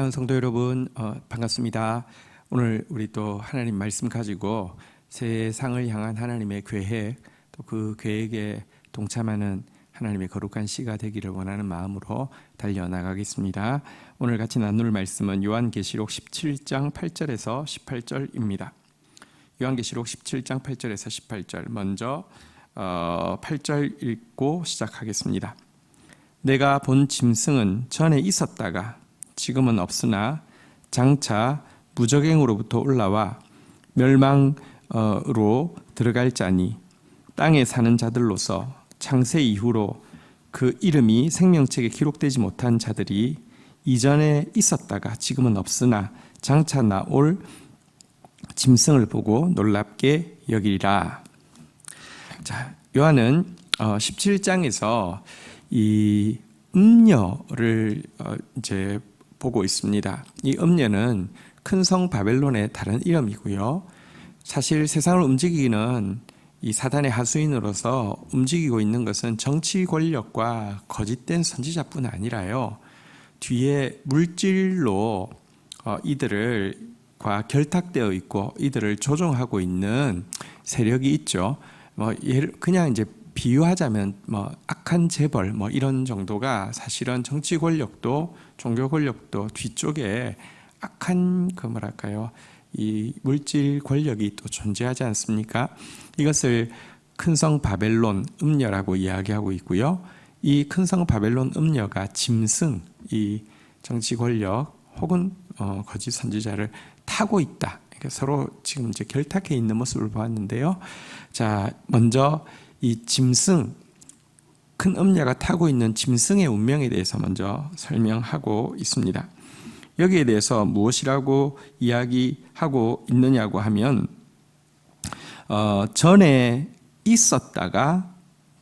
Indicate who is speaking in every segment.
Speaker 1: 사랑하는 성도 여러분, 반갑습니다. 오늘 우리 또 하나님 말씀 가지고 세상을 향한 하나님의 계획, 또 그 계획에 동참하는 하나님의 거룩한 시가 되기를 원하는 마음으로 달려나가겠습니다. 오늘 같이 나눌 말씀은 요한계시록 17장 8절에서 18절입니다. 요한계시록 17장 8절에서 18절, 먼저 8절 읽고 시작하겠습니다. 내가 본 짐승은 전에 있었다가 지금은 없으나 장차 무적행으로부터 올라와 멸망으로 들어갈 자니 땅에 사는 자들로서 창세 이후로 그 이름이 생명책에 기록되지 못한 자들이 이전에 있었다가 지금은 없으나 장차 나올 짐승을 보고 놀랍게 여기리라. 자, 요한은 17장에서 이 음녀를 이제 보고 있습니다. 이 음녀는 큰 성 바벨론의 다른 이름이고요. 사실 세상을 움직이는 이 사단의 하수인으로서 움직이고 있는 것은 정치 권력과 거짓된 선지자뿐 아니라요. 뒤에 물질로 이들과 결탁되어 있고 이들을 조종하고 있는 세력이 있죠. 그냥 이제 비유하자면 악한 재벌 이런 정도가 사실은 정치 권력도 종교 권력도 뒤쪽에 악한 이 물질 권력이 또 존재하지 않습니까? 이것을 큰성 바벨론 음녀라고 이야기하고 있고요. 이 큰성 바벨론 음녀가 짐승, 이 정치 권력 혹은 거짓 선지자를 타고 있다. 그러니까 서로 지금 이제 결탁해 있는 모습을 보았는데요. 자, 먼저 이 짐승, 큰 음녀가 타고 있는 짐승의 운명에 대해서 먼저 설명하고 있습니다. 여기에 대해서 무엇이라고 이야기하고 있느냐고 하면 전에 있었다가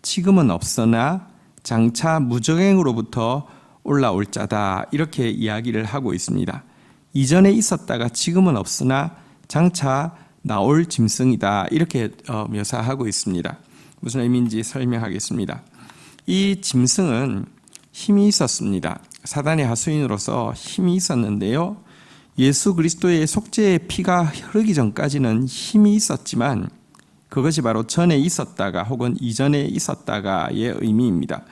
Speaker 1: 지금은 없으나 장차 무적행으로부터 올라올 자다, 이렇게 이야기를 하고 있습니다. 이전에 있었다가 지금은 없으나 장차 나올 짐승이다, 이렇게 묘사하고 있습니다. 무슨 의미인지 설명하겠습니다. 이 짐승은 힘이 있었습니다. 사단의 하수인으로서 힘이 있었는데요. 예수 그리스도의 속죄의 피가 흐르기 전까지는 힘이 있었지만 그것이 바로 전에 있었다가 혹은 이전에 있었다가의 의미입니다.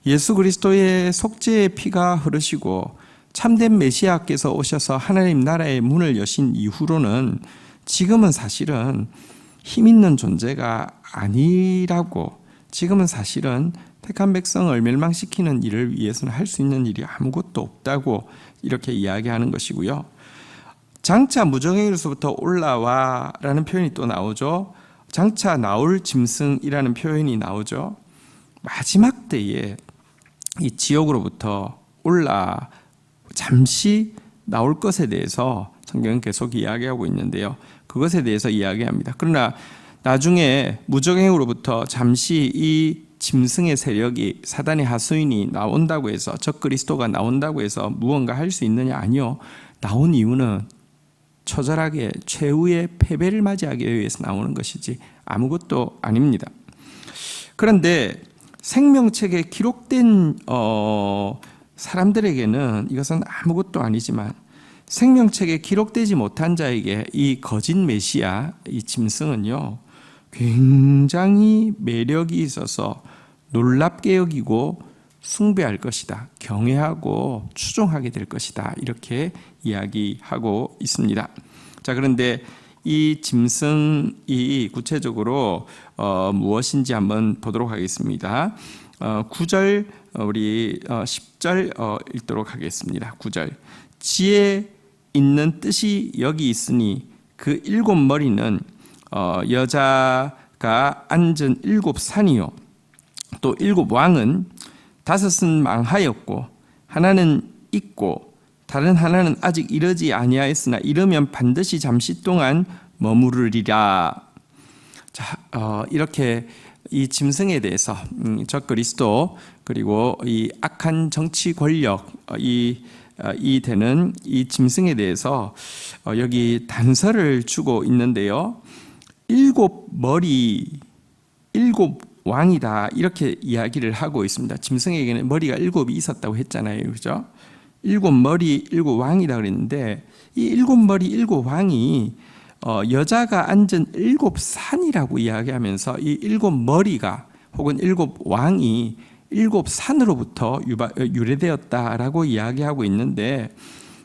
Speaker 1: 예수 그리스도의 속죄의 피가 흐르시고 참된 메시아께서 오셔서 하나님 나라의 문을 여신 이후로는 지금은 사실은 힘 있는 존재가 아니라고, 지금은 사실은 택한 백성을 멸망시키는 일을 위해서는 할 수 있는 일이 아무것도 없다고 이렇게 이야기하는 것이고요. 장차 무적행으로부터 올라와 라는 표현이 또 나오죠. 장차 나올 짐승이라는 표현이 나오죠. 마지막 때에 이 지옥으로부터 잠시 나올 것에 대해서 성경은 계속 이야기하고 있는데요. 그것에 대해서 이야기합니다. 그러나 나중에 무적행으로부터 잠시 이 짐승의 세력이, 사단의 하수인이 나온다고 해서, 적 그리스도가 나온다고 해서 무언가 할 수 있느냐? 아니요. 나온 이유는 처절하게 최후의 패배를 맞이하기 위해서 나오는 것이지 아무것도 아닙니다. 그런데 생명책에 기록된 사람들에게는 이것은 아무것도 아니지만 생명책에 기록되지 못한 자에게 이 거짓 메시아, 이 짐승은요, 굉장히 매력이 있어서 놀랍게 여기고 숭배할 것이다, 경외하고 추종하게 될 것이다, 이렇게 이야기하고 있습니다. 자, 그런데 이 짐승이 구체적으로 무엇인지 한번 보도록 하겠습니다. 9절, 우리 10절 읽도록 하겠습니다. 9절. 지혜 있는 뜻이 여기 있으니 그 7머리는 여자가 앉은 7산이요 또 7왕은 5은 망하였고 하나는 있고 다른 하나는 아직 이르지 아니하였으나 이르면 반드시 잠시 동안 머무르리라. 자, 이렇게 이 짐승에 대해서 적 그리스도 그리고 이 악한 정치 권력 이 되는 이 짐승에 대해서 여기 단서를 주고 있는데요. 7머리 7왕이다, 이렇게 이야기를 하고 있습니다. 짐승에게는 머리가 7이 있었다고 했잖아요, 그렇죠? 일곱 머리 일곱 왕이다 그랬는데 이 일곱 머리 일곱 왕이 여자가 앉은 일곱 산이라고 이야기하면서 이 일곱 머리가 혹은 일곱 왕이 일곱 산으로부터 유래되었다라고 이야기하고 있는데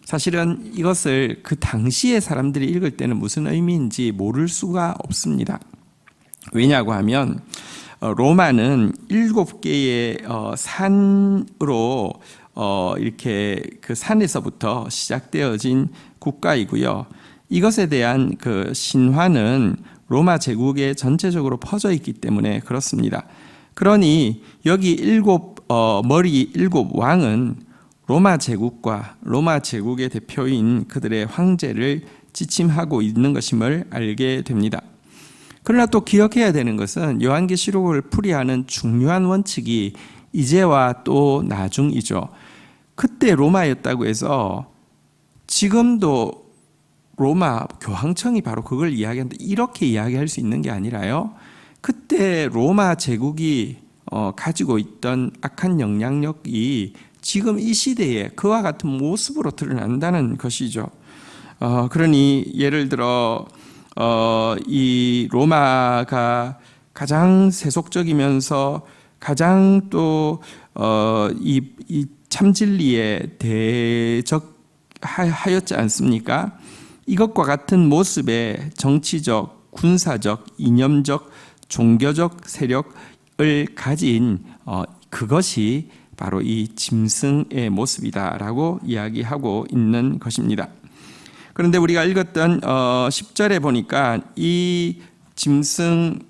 Speaker 1: 사실은 이것을 그 당시의 사람들이 읽을 때는 무슨 의미인지 모를 수가 없습니다. 왜냐고 하면 로마는 일곱 개의 산으로 이렇게 그 산에서부터 시작되어진 국가이고요. 이것에 대한 그 신화는 로마 제국에 전체적으로 퍼져 있기 때문에 그렇습니다. 그러니 여기 일곱 머리 일곱 왕은 로마 제국과 로마 제국의 대표인 그들의 황제를 지침하고 있는 것임을 알게 됩니다. 그러나 또 기억해야 되는 것은 요한계시록을 풀이하는 중요한 원칙이 이제와 또 나중이죠. 그때 로마였다고 해서 지금도 로마 교황청이 바로 그걸 이야기하는데 이렇게 이야기할 수 있는 게 아니라요. 그때 로마 제국이 가지고 있던 악한 영향력이 지금 이 시대에 그와 같은 모습으로 드러난다는 것이죠. 그러니 예를 들어 이 로마가 가장 세속적이면서 가장 또 이 참진리에 대적하였지 않습니까? 이것과 같은 모습의 정치적, 군사적, 이념적, 종교적 세력을 가진 그것이 바로 이 짐승의 모습이다라고 이야기하고 있는 것입니다. 그런데 우리가 읽었던 10절에 보니까 이 짐승의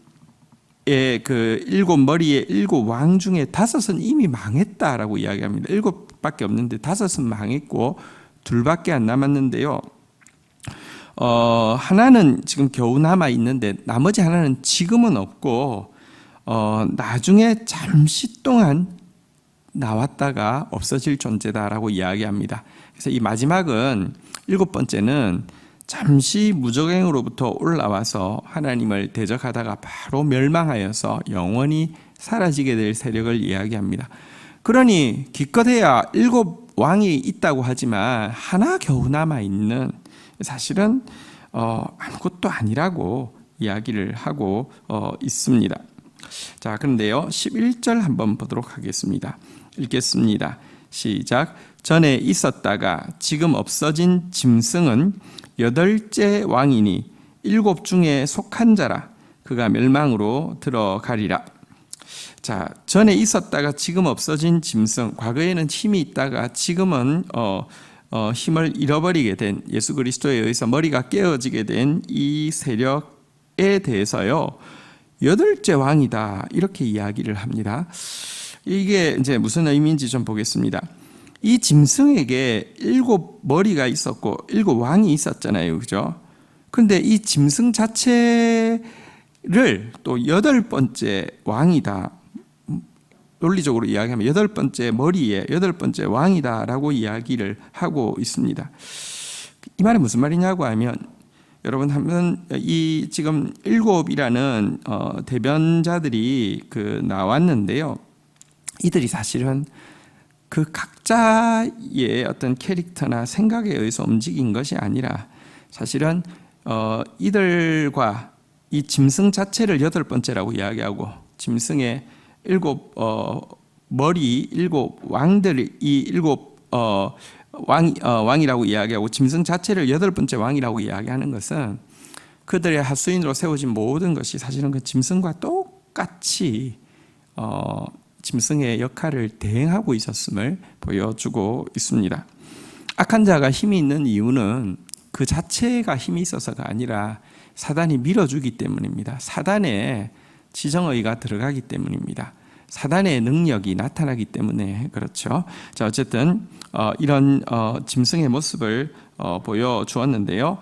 Speaker 1: 그 일곱 머리의 일곱 왕 중에 다섯은 이미 망했다라고 이야기합니다. 일곱밖에 없는데 다섯은 망했고 둘밖에 안 남았는데요. 하나는 지금 겨우 남아 있는데 나머지 하나는 지금은 없고 나중에 잠시 동안 나왔다가 없어질 존재다라고 이야기합니다. 그래서 이 마지막은 일곱 번째는 잠시 무적행으로부터 올라와서 하나님을 대적하다가 바로 멸망하여서 영원히 사라지게 될 세력을 이야기합니다. 그러니 기껏해야 일곱 왕이 있다고 하지만 하나 겨우 남아 있는 사실은 아무것도 아니라고 이야기를 하고 있습니다. 자, 그런데요 11절 한번 보도록 하겠습니다. 읽겠습니다. 시작. 전에 있었다가 지금 없어진 짐승은 여덟째 왕이니 일곱 중에 속한 자라. 그가 멸망으로 들어가리라. 자, 전에 있었다가 지금 없어진 짐승, 과거에는 힘이 있다가 지금은 힘을 잃어버리게 된, 예수 그리스도에 의해서 머리가 깨어지게 된 이 세력에 대해서요 여덟째 왕이다 이렇게 이야기를 합니다. 이게 이제 무슨 의미인지 좀 보겠습니다. 이 짐승에게 일곱 머리가 있었고 일곱 왕이 있었잖아요, 그죠? 그런데 이 짐승 자체를 또 여덟 번째 왕이다, 논리적으로 이야기하면 여덟 번째 머리에 여덟 번째 왕이다라고 이야기를 하고 있습니다. 이 말이 무슨 말이냐고 하면 여러분 한번 이 지금 일곱이라는 대변자들이 그 나왔는데요. 이들이 사실은 그 각자의 어떤 캐릭터나 생각에 의해서 움직인 것이 아니라 사실은 이들과 이 짐승 자체를 여덟 번째라고 이야기하고 짐승의 일곱 머리 일곱 왕들이 이 일곱 왕이라고 이야기하고 짐승 자체를 여덟 번째 왕이라고 이야기하는 것은 그들의 하수인으로 세워진 모든 것이 사실은 그 짐승과 똑같이 짐승의 역할을 대행하고 있었음을 보여주고 있습니다. 악한 자가 힘이 있는 이유는 그 자체가 힘이 있어서가 아니라 사단이 밀어주기 때문입니다. 사단의 지정의가 들어가기 때문입니다. 사단의 능력이 나타나기 때문에 그렇죠. 자, 어쨌든 이런 짐승의 모습을 보여주었는데요.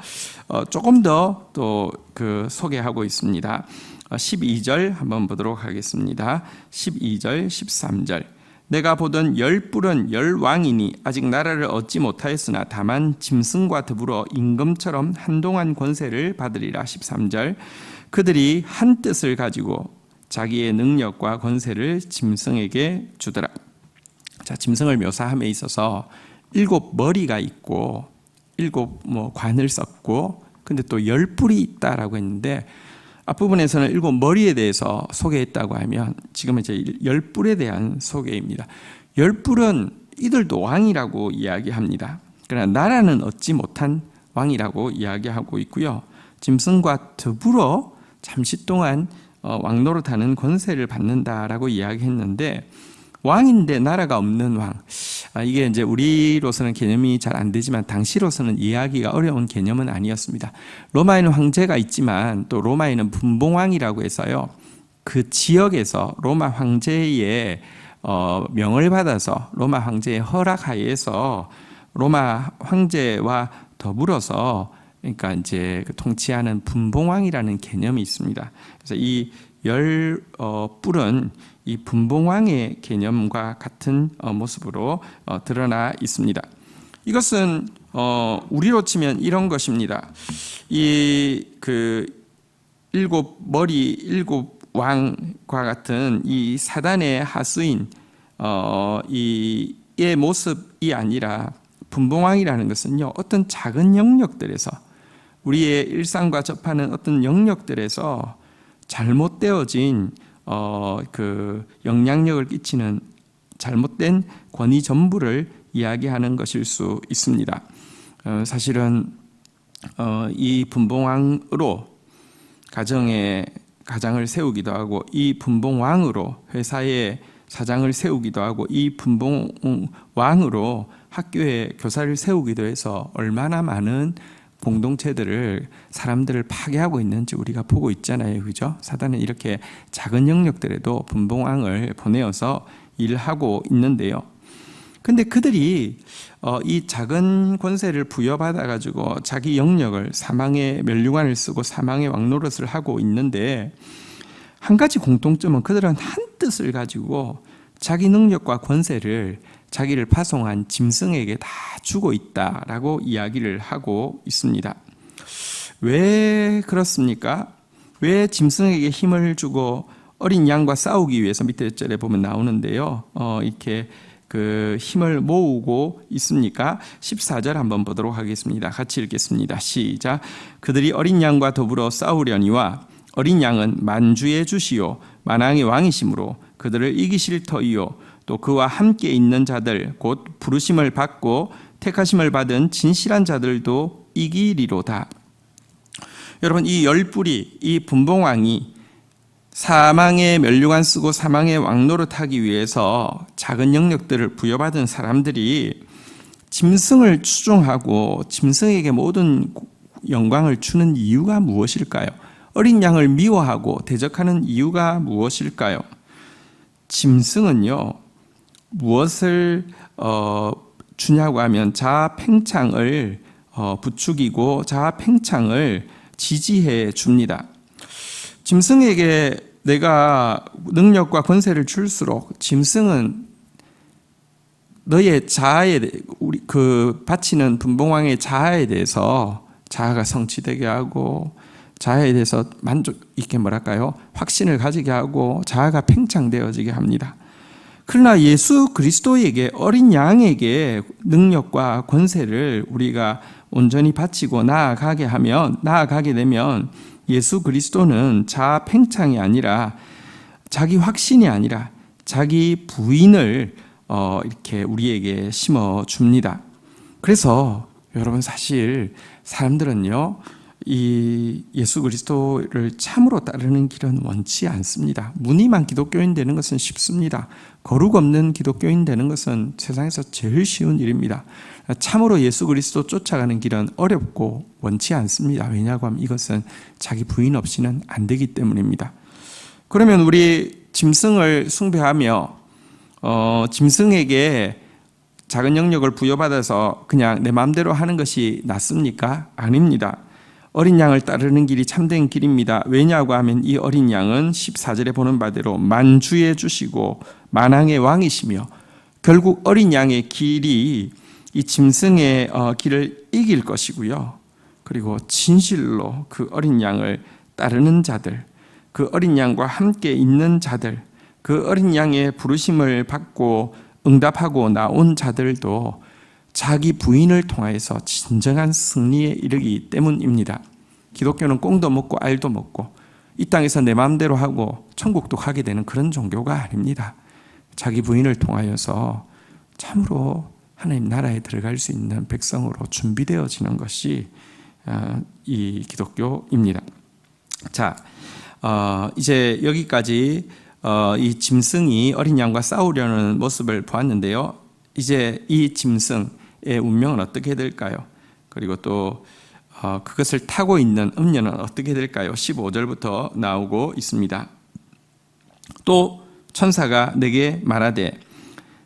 Speaker 1: 조금 더 또 그 소개하고 있습니다. 12절 한번 보도록 하겠습니다. 12절, 13절. 내가 보던 열 뿔은 열 왕이니 아직 나라를 얻지 못하였으나 다만 짐승과 더불어 임금처럼 한동안 권세를 받으리라. 13절. 그들이 한 뜻을 가지고 자기의 능력과 권세를 짐승에게 주더라. 자, 짐승을 묘사함에 있어서 일곱 머리가 있고 일곱 관을 썼고 근데 또 10뿔이 있다라고 했는데 앞부분에서는 일곱 머리에 대해서 소개했다고 하면 지금은 이제 10뿔에 대한 소개입니다. 10뿔은 이들도 왕이라고 이야기합니다. 그러나 나라는 얻지 못한 왕이라고 이야기하고 있고요. 짐승과 더불어 잠시 동안 왕노릇하는 권세를 받는다라고 이야기했는데 왕인데 나라가 없는 왕. 이게 이제 우리로서는 개념이 잘 안 되지만 당시로서는 이해하기가 어려운 개념은 아니었습니다. 로마에는 황제가 있지만 또 로마에는 분봉왕이라고 해서요. 그 지역에서 로마 황제의 명을 받아서 로마 황제의 허락하에서 로마 황제와 더불어서 그러니까 이제 통치하는 분봉왕이라는 개념이 있습니다. 그래서 이 10뿔은 이 분봉왕의 개념과 같은 모습으로 드러나 있습니다. 이것은 우리로 치면 이런 것입니다. 이 일곱 머리 일곱 왕과 같은 이 사단의 하수인 이의 모습이 아니라 분봉왕이라는 것은요 어떤 작은 영역들에서 우리의 일상과 접하는 어떤 영역들에서 잘못되어진 영향력을 끼치는 잘못된 권위 전부를 이야기하는 것일 수 있습니다. 사실은 이 분봉왕으로 가정을 세우기도 하고 이 분봉왕으로 회사의 사장을 세우기도 하고 이 분봉왕으로 학교에 교사를 세우기도 해서 얼마나 많은 공동체들을 사람들을 파괴하고 있는지 우리가 보고 있잖아요. 그죠? 사단은 이렇게 작은 영역들에도 분봉왕을 보내어서 일하고 있는데요. 근데 그들이 이 작은 권세를 부여받아 가지고 자기 영역을 사망의 면류관을 쓰고 사망의 왕노릇을 하고 있는데 한 가지 공통점은 그들은 한 뜻을 가지고 자기 능력과 권세를 자기를 파송한 짐승에게 다 주고 있다라고 이야기를 하고 있습니다. 왜 그렇습니까? 왜 짐승에게 힘을 주고 어린 양과 싸우기 위해서 밑에 절에 보면 나오는데요. 이렇게 힘을 모으고 있습니까? 14절 한번 보도록 하겠습니다. 같이 읽겠습니다. 시작. 그들이 어린 양과 더불어 싸우려니와 어린 양은 만주의 주시요 만왕의 왕이시므로 그들을 이기실 터이요 또 그와 함께 있는 자들 곧 부르심을 받고 택하심을 받은 진실한 자들도 이기리로다. 여러분 이 10뿔이 이 분봉왕이 사망의 면류관 쓰고 사망의 왕노릇하기 위해서 작은 영역들을 부여받은 사람들이 짐승을 추종하고 짐승에게 모든 영광을 주는 이유가 무엇일까요? 어린 양을 미워하고 대적하는 이유가 무엇일까요? 짐승은요 무엇을 주냐고 하면 자아 팽창을 부추기고 자아 팽창을 지지해 줍니다. 짐승에게 내가 능력과 권세를 줄수록 짐승은 너의 자아에 우리 바치는 분봉왕의 자아에 대해서 자아가 성취되게 하고 자아에 대해서 만족 있게 확신을 가지게 하고 자아가 팽창되어지게 합니다. 그러나 예수 그리스도에게 어린 양에게 능력과 권세를 우리가 온전히 바치고 나아가게 되면 예수 그리스도는 자아 팽창이 아니라 자기 확신이 아니라 자기 부인을 이렇게 우리에게 심어 줍니다. 그래서 여러분 사실 사람들은요 이 예수 그리스도를 참으로 따르는 길은 원치 않습니다. 무늬만 기독교인 되는 것은 쉽습니다. 거룩 없는 기독교인 되는 것은 세상에서 제일 쉬운 일입니다. 참으로 예수 그리스도 쫓아가는 길은 어렵고 원치 않습니다. 왜냐하고 하면 이것은 자기 부인 없이는 안 되기 때문입니다. 그러면 우리 짐승을 숭배하며 짐승에게 작은 영역을 부여받아서 그냥 내 마음대로 하는 것이 낫습니까? 아닙니다. 어린 양을 따르는 길이 참된 길입니다. 왜냐하고 하면 이 어린 양은 14절에 보는 바대로 만주의 주시고 만왕의 왕이시며 결국 어린 양의 길이 이 짐승의 길을 이길 것이고요. 그리고 진실로 그 어린 양을 따르는 자들, 그 어린 양과 함께 있는 자들, 그 어린 양의 부르심을 받고 응답하고 나온 자들도 자기 부인을 통하여서 진정한 승리에 이르기 때문입니다. 기독교는 꽁도 먹고 알도 먹고 이 땅에서 내 마음대로 하고 천국도 가게 되는 그런 종교가 아닙니다. 자기 부인을 통하여서 참으로 하나님 나라에 들어갈 수 있는 백성으로 준비되어지는 것이 이 기독교입니다. 자, 이제 여기까지 이 짐승이 어린 양과 싸우려는 모습을 보았는데요. 이제 이 짐승의 운명은 어떻게 될까요? 그리고 또 그것을 타고 있는 음녀는 어떻게 될까요? 15절부터 나오고 있습니다. 또 천사가 내게 말하되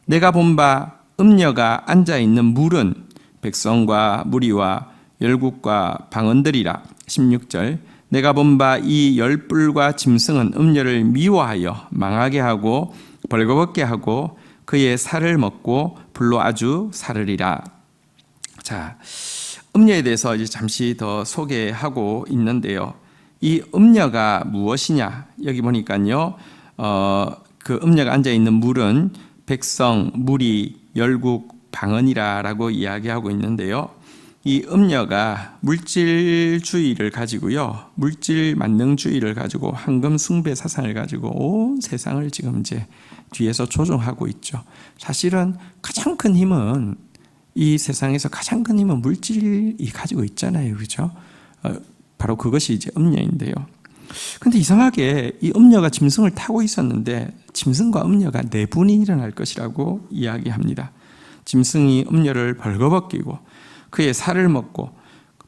Speaker 1: 내가 본 바 음녀가 앉아있는 물은 백성과 무리와 열국과 방언들이라. 16절 내가 본 바 이 열불과 짐승은 음녀를 미워하여 망하게 하고 벌거벗게 하고 그의 살을 먹고 불로 아주 사르리라. 자, 음녀에 대해서 이제 잠시 더 소개하고 있는데요. 이 음녀가 무엇이냐? 여기 보니까요, 그 음녀가 앉아 있는 물은 백성, 무리, 열국, 방언이라라고 이야기하고 있는데요. 이 음녀가 물질주의를 가지고요, 물질 만능주의를 가지고 황금 숭배 사상을 가지고 온 세상을 지금 이제 뒤에서 조종하고 있죠. 사실은 가장 큰 힘은 이 세상에서 가장 큰 힘은 물질이 가지고 있잖아요, 그렇죠? 바로 그것이 이제 음녀인데요. 근데 이상하게 이 음녀가 짐승을 타고 있었는데 짐승과 음녀가 내분이 일어날 것이라고 이야기합니다. 짐승이 음녀를 벌거벗기고 그의 살을 먹고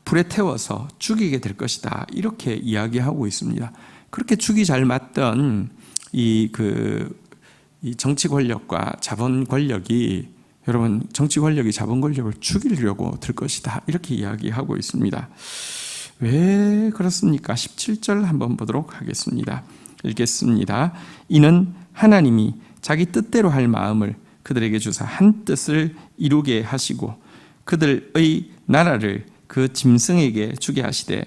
Speaker 1: 불에 태워서 죽이게 될 것이다, 이렇게 이야기하고 있습니다. 그렇게 죽이 잘 맞던 이 정치 권력과 자본 권력이, 여러분, 정치 권력이 자본 권력을 죽이려고 들 것이다, 이렇게 이야기하고 있습니다. 왜 그렇습니까? 17절 한번 보도록 하겠습니다. 읽겠습니다. 이는 하나님이 자기 뜻대로 할 마음을 그들에게 주사 한 뜻을 이루게 하시고 그들의 나라를 그 짐승에게 주게 하시되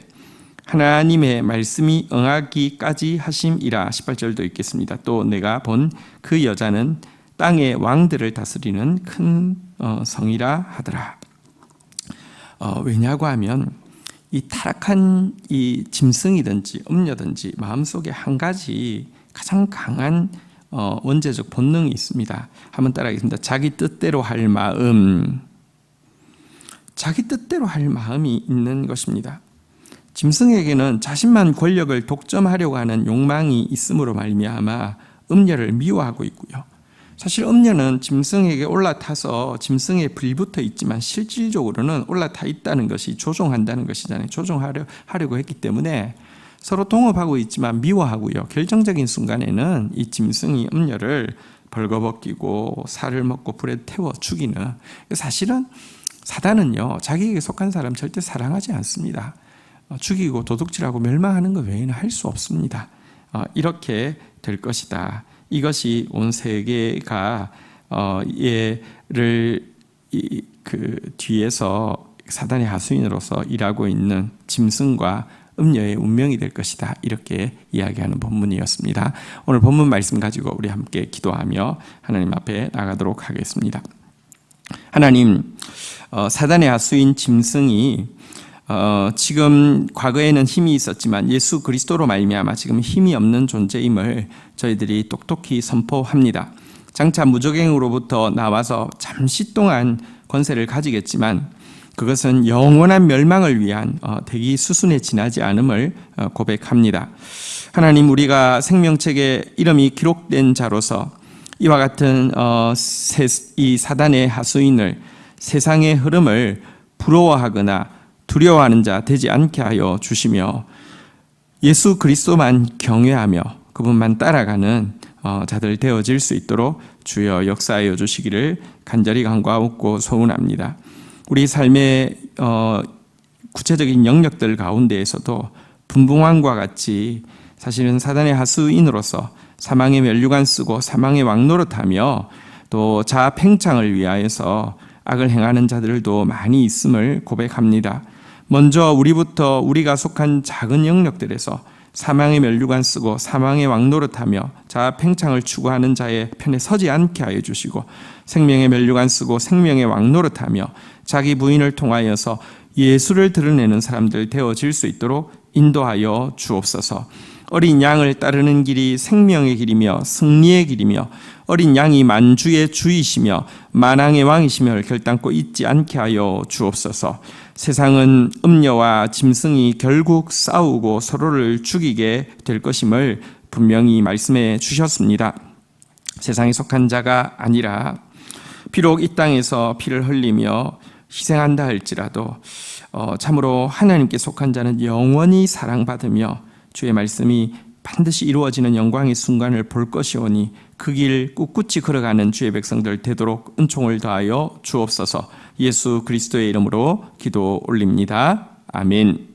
Speaker 1: 하나님의 말씀이 응하기까지 하심이라. 18절도 읽겠습니다. 또 내가 본 그 여자는 땅의 왕들을 다스리는 큰 성이라 하더라. 왜냐고 하면 이 타락한 이 짐승이든지 음녀든지 마음속에 한 가지 가장 강한 원죄적 본능이 있습니다. 한번 따라하겠습니다. 자기 뜻대로 할 마음. 자기 뜻대로 할 마음이 있는 것입니다. 짐승에게는 자신만 권력을 독점하려고 하는 욕망이 있음으로 말미암아 음녀를 미워하고 있고요. 사실 음녀는 짐승에게 올라타서 짐승에 불붙어 있지만 실질적으로는 올라타 있다는 것이 조종한다는 것이잖아요. 조종하려고 했기 때문에 서로 동업하고 있지만 미워하고요. 결정적인 순간에는 이 짐승이 음녀를 벌거벗기고 살을 먹고 불에 태워 죽이는, 사실은 사단은요, 자기에게 속한 사람 절대 사랑하지 않습니다. 죽이고 도둑질하고 멸망하는 것 외에는 할 수 없습니다. 이렇게 될 것이다. 이것이 온 세계가 얘를 그 뒤에서 사단의 하수인으로서 일하고 있는 짐승과 음녀의 운명이 될 것이다, 이렇게 이야기하는 본문이었습니다. 오늘 본문 말씀 가지고 우리 함께 기도하며 하나님 앞에 나가도록 하겠습니다. 하나님, 사단의 하수인 짐승이 지금 과거에는 힘이 있었지만 예수 그리스도로 말미암아 지금 힘이 없는 존재임을 저희들이 똑똑히 선포합니다. 장차 무적행으로부터 나와서 잠시 동안 권세를 가지겠지만 그것은 영원한 멸망을 위한 대기 수순에 지나지 않음을 고백합니다. 하나님, 우리가 생명책에 이름이 기록된 자로서 이와 같은 이 사단의 하수인을, 세상의 흐름을 부러워하거나 두려워하는 자 되지 않게 하여 주시며 예수 그리스도만 경외하며 그분만 따라가는 자들 되어질 수 있도록 주여 역사하여 주시기를 간절히 간구하고 소원합니다. 우리 삶의 구체적인 영역들 가운데에서도 분봉왕과 같이 사실은 사단의 하수인으로서 사망의 면류관 쓰고 사망의 왕노릇하며 또 자아 팽창을 위하여서 악을 행하는 자들도 많이 있음을 고백합니다. 먼저 우리부터 우리가 속한 작은 영역들에서 사망의 면류관 쓰고 사망의 왕노릇하며 자아 팽창을 추구하는 자의 편에 서지 않게 하여 주시고 생명의 면류관 쓰고 생명의 왕노릇하며 자기 부인을 통하여서 예수를 드러내는 사람들 되어질 수 있도록 인도하여 주옵소서. 어린 양을 따르는 길이 생명의 길이며 승리의 길이며 어린 양이 만주의 주이시며 만왕의 왕이시며 결단코 잊지 않게 하여 주옵소서. 세상은 음녀와 짐승이 결국 싸우고 서로를 죽이게 될 것임을 분명히 말씀해 주셨습니다. 세상에 속한 자가 아니라 비록 이 땅에서 피를 흘리며 희생한다 할지라도 참으로 하나님께 속한 자는 영원히 사랑받으며 주의 말씀이 반드시 이루어지는 영광의 순간을 볼 것이오니 그 길 꿋꿋이 걸어가는 주의 백성들 되도록 은총을 더하여 주옵소서. 예수 그리스도의 이름으로 기도 올립니다. 아멘.